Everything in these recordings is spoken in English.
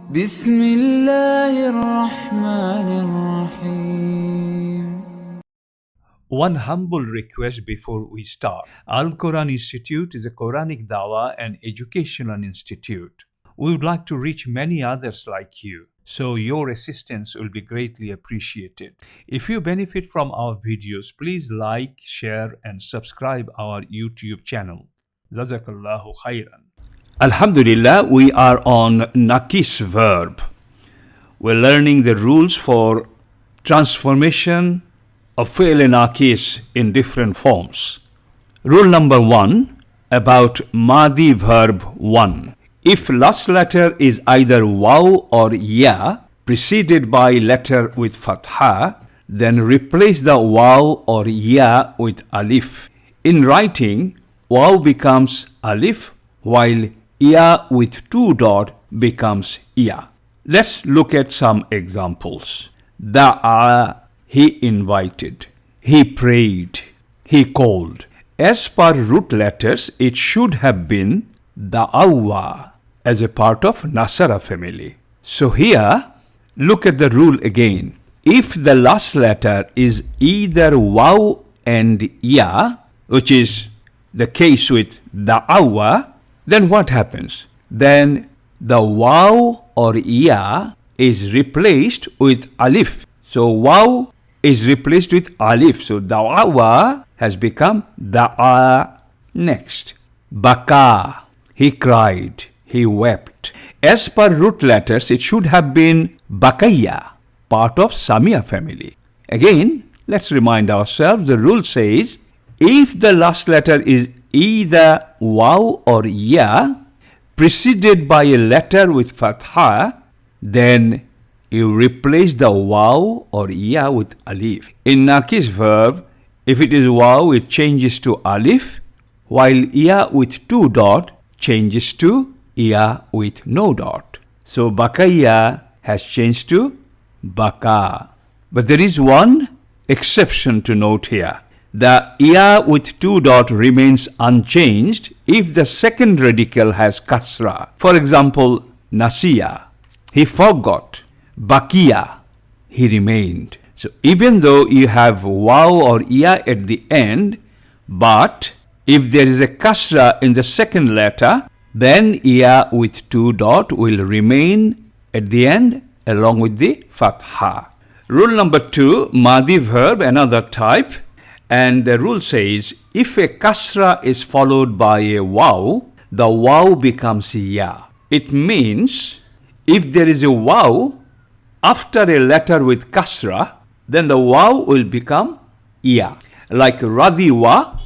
بسم الله الرحمن الرحيم. One humble request before we start. Al-Quran Institute is a Quranic Da'wah and educational institute. We would like to reach many others like you, so your assistance will be greatly appreciated. If you benefit from our videos, please like, share, and subscribe our YouTube channel. Jazakallahu khairan. Alhamdulillah, we are on Naqis verb. We're learning the rules for transformation of fi'l naqis in different forms. Rule number 1 about Madi verb 1. If last letter is either waw or ya preceded by letter with fatha, then replace the waw or ya with alif. In writing, waw becomes alif while ya with 2 dot becomes ya. Let's look at some examples. Da'a, he invited. He prayed. He called. As per root letters, it should have been Da'wah as a part of Nasara family. So here, look at the rule again. If the last letter is either waw and ya, which is the case with Da'wah, then what happens? Then the waw or ya is replaced with alif. So waw is replaced with alif. So Da'wah has become Da'a. Next, Baka, he cried, he wept. As per root letters, it should have been Bakaya, part of Samia family. Again, let's remind ourselves, the rule says, if the last letter is either waw or ya preceded by a letter with fatha, then you replace the waw or ya with alif. In Naqis verb, if it is waw, it changes to alif, while ya with 2 dot changes to ya with no dot. So bakaya has changed to baka. But there is one exception to note here. The ya with 2 dot remains unchanged if the second radical has kasra. For example, nasiya, he forgot. Bakiya, he remained. So even though you have waw or ya at the end, but if there is a kasra in the second letter, then ya with 2 dot will remain at the end along with the fatha. Rule number 2, Madi verb, another type. And the rule says, if a kasra is followed by a waw, the waw becomes ya. It means, if there is a waw after a letter with kasra, then the waw will become ya. Like radiwa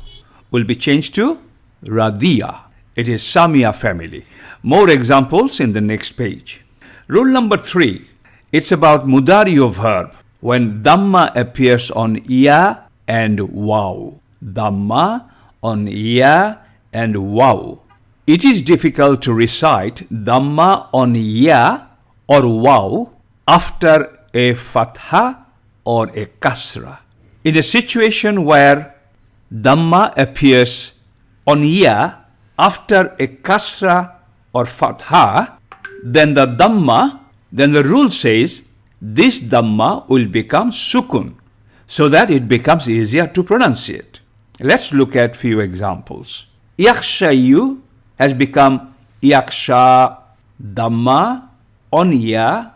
will be changed to radiya. It is Samia family. More examples in the next page. Rule number 3, it's about mudariyo verb, when dhamma appears on ya and waw. Dhamma on ya and waw. It is difficult to recite dhamma on ya or waw after a fatha or a kasra. In a situation where dhamma appears on ya after a kasra or fatha, then the rule says this dhamma will become sukun, so that it becomes easier to pronounce it. Let's look at few examples. Yakhshayu has become yaksha. Dhamma on ya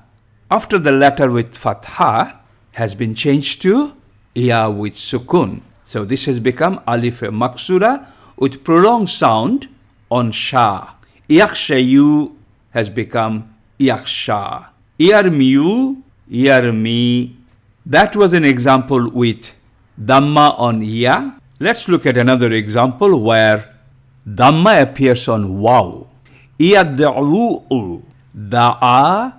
after the letter with fatha has been changed to ya with sukun. So this has become alif maksura with prolonged sound on sha. Yakhshayu has become yaksha. Yarmiyu, yarmi. That was an example with dhamma on ya. Let's look at another example where dhamma appears on waw. Yad'u'u. Da'a,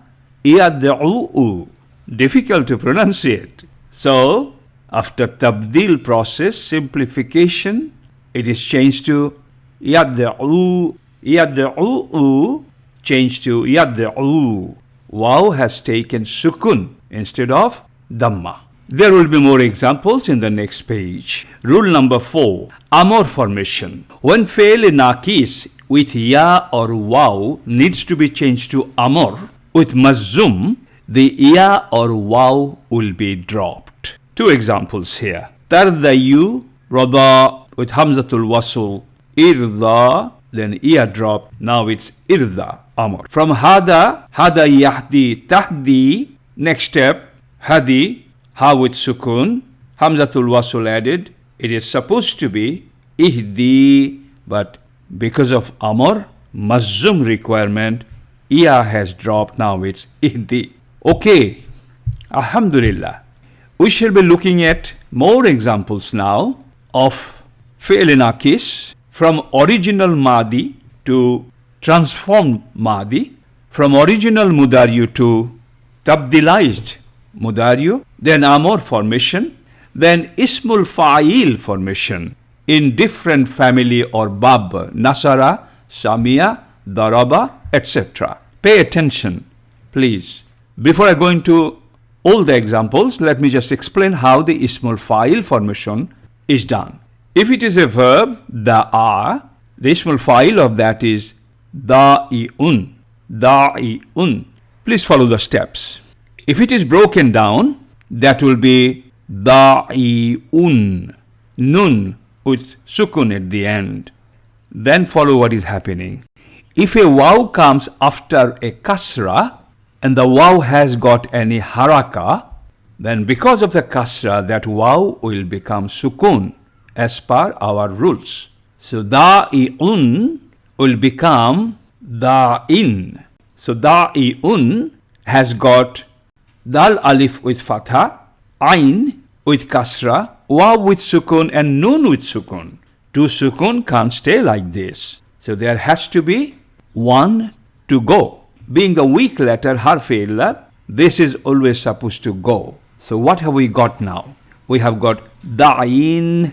yad'u'u. Difficult to pronounce it. So, after tabdil process, simplification, it is changed to yad'u. Yad'u'u changed to yad'u. Waw has taken sukun instead of dhamma. There will be more examples in the next page. Rule number 4, amor formation. When fi'l naqis with ya or waw needs to be changed to amor, with mazum, the ya or waw will be dropped. Two examples here. Tardayu, rada, with hamzatul wasl, irda, then ya drop, now it's irda, amr. From hada yahdi, tahdi, next step, hadi, ha with sukun, hamzatul wasl added, it is supposed to be ihdi, but because of amr, mazum requirement, ya has dropped, now it's ihdi. Okay, alhamdulillah. We shall be looking at more examples now of fi'l naqis from original madi to transformed madi, from original mudariyu to tabdilized mudariyu, then amr formation, then ismul fa'il formation in different family or bab, nasara, samia, daraba, etc. Pay attention, please. Before I go into all the examples, let me just explain how the ismul fa'il formation is done. If it is a verb, da'a, the ismul fa'il of that is da'i'un, da'i'un. Please follow the steps. If it is broken down, that will be da'i'un, nun with sukun at the end. Then follow what is happening. If a waw comes after a kasra, and the waw has got any haraka, then because of the kasra, that waw will become sukun as per our rules. So da'i'un will become da'in. So da'i'un has got dal alif with fatha, ain with kasra, waw with sukun, and nun with sukun. Two sukun can't stay like this. So there has to be one to go. Being the weak letter, harf illa, this is always supposed to go. So what have we got now? We have got da'in,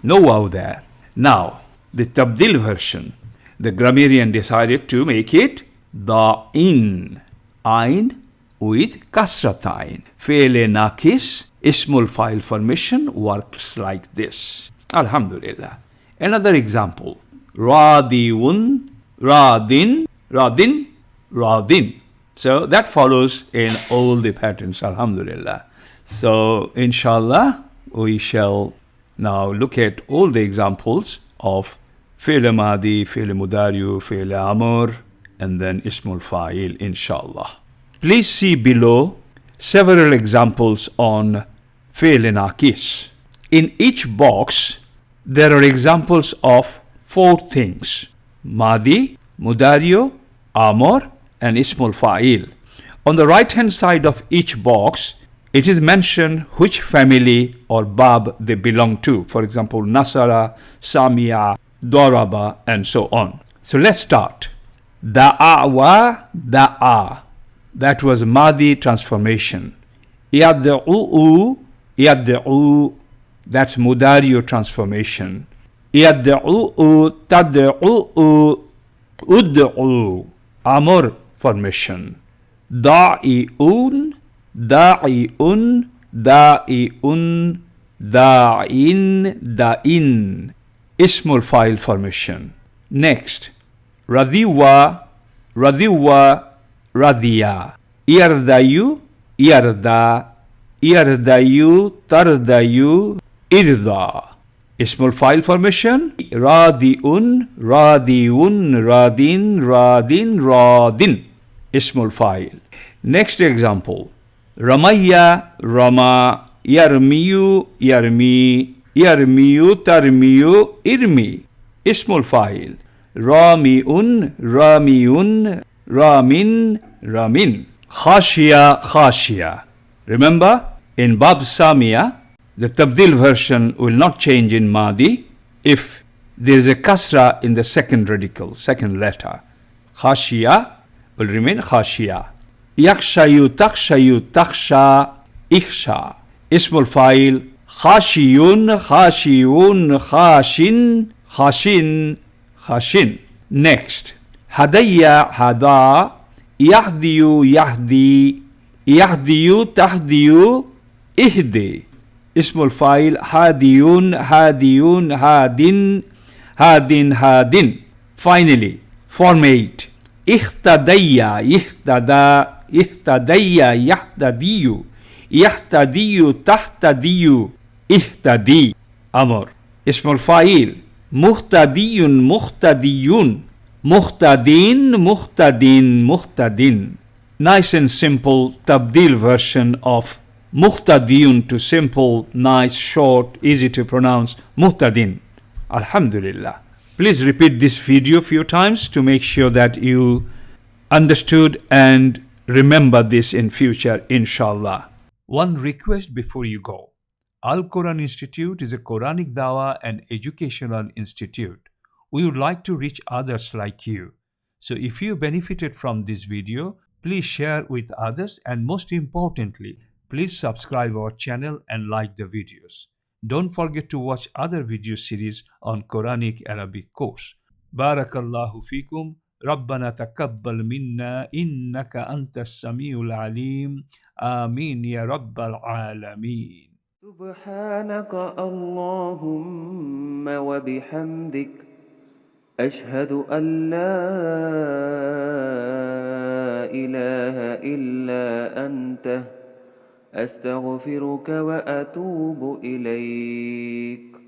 no waw there. Now, the tabdil version, the grammarian decided to make it da'in, ain with kasratain. Fi'l naqis, ismul fa'il formation works like this. Alhamdulillah. Another example, radiun, radin, radin, radin. So that follows in all the patterns, alhamdulillah. So inshallah, we shall now look at all the examples of fi'l madi, fi'l mudariyu, fi'l amr, and then ismul fa'il, inshallah. Please see below several examples on fi'l naqis. In each box, there are examples of 4 things: madi, mudariyu, amr, and ismul fa'il. On the right hand side of each box, it is mentioned which family or bab they belong to. For example, nasara, samia, daraba, and so on. So let's start. Da'awa, da'a. That was madi transformation. Yad'u'u, yad'u. That's mudariyu transformation. Yad'u'u, tad'u'u, ud'u. Amr formation. Da'i'un, da'i'un, da'i'un, da'in, da'in. Ismul fa'il formation. Next, radiwa, radiwa, radiya. Yardayu, yarda, yardayu, tardayu, irda. Ismul fa'il formation. Radiun, radiun, radin, radin, radin. Ismul fa'il. Next example. Ramaya, rama, yarmiyu, yarmi, yarmiyu, tarmiyu, irmi. Ismul fa'il. Ramiun, ramiyun, ramin, ramin. Khashia, khashia. Remember, in Bab Samia, the tabdil version will not change in madi if there is a kasra in the second radical, second letter. Khashia will remain khashia. Yakshayu, takshayu, taksha, ikhsha. Ismul fa'il. Khashiyun, khashiyun, khashin, khashin, khashin. Next. Hadaya, hada, yahdiyu, yahdi, yahdiyu, tahdiyu, ihdi. Ismul fa'il. Hadiyun, hadiyun, hadin, hadin, hadin. Finally, form 8. Ihtadaya, ihtada, اهتدي يهتدي يهتدي تهتدي اهتدي. أمر. اسم الفاعل مهتدي مهتديون مهتدين مهتدين مهتدين. Nice and simple tabdil version of muhtadiyun to simple, nice, short, easy to pronounce muhtadin. Alhamdulillah. Please repeat this video a few times to make sure that you understood and remember this in future, inshallah. One request before you go. Al-Quran Institute is a Quranic Da'wah and educational institute. We would like to reach others like you. So if you benefited from this video, please share with others, and most importantly, please subscribe our channel and like the videos. Don't forget to watch other video series on Quranic Arabic course. Barakallahu fikum. ربنا تقبل منا إنك أنت السميع العليم. آمين يا رب العالمين. سبحانك اللهم وبحمدك أشهد أن لا إله إلا أنت أستغفرك وأتوب إليك.